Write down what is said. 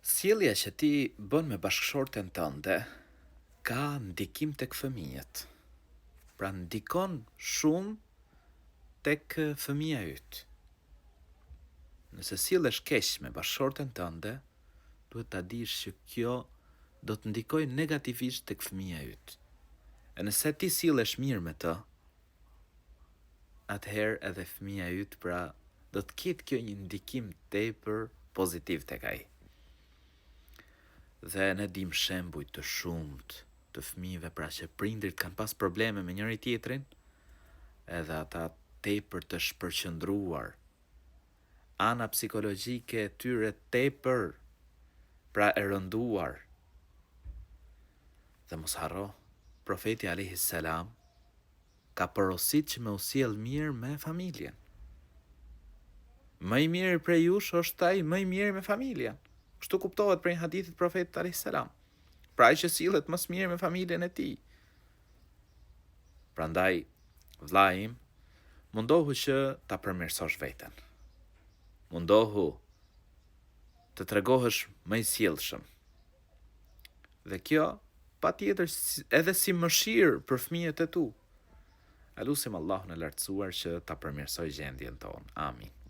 Sjellja që ti bën me bashkëshorten tënde ka ndikim tek fëmijët. Pra ndikon shumë tek fëmija yt. Nëse sillesh keq me bashkëshorten tënde, duhet ta dish që kjo do të ndikojë negativisht tek fëmija yt. E nëse ti sillesh mirë me të, atëherë edhe fëmija yt pra do të ketë kjo një ndikim tepër pozitiv tek ai. Dhe ne dim shembuj të shumt të fëmijëve pra që prindrit kanë pas probleme me njëri tjetrin, edhe ata tepër të shpërqendruar, ana psikologjike e tyre tepër pra e rënduar. Dhe mos harro, profeti alayhi salam ka porosit që me u sjell mirë me familjen. Më i miri prej jush është ai më i miri me familjen. Kështu kuptohet prej hadithit profetit alayhi salam. Pra ai që sillet më së miri me familjen e tij. Prandaj, vlla im, mundohu që ta përmirësosh veten. Mundohu të tregohesh më i sjellshëm. Dhe kjo patjetër edhe si mëshirë për fëmijët e tu. Elusim Allahun e lartësuar që ta përmirësoj gjendjen tonë. Amin.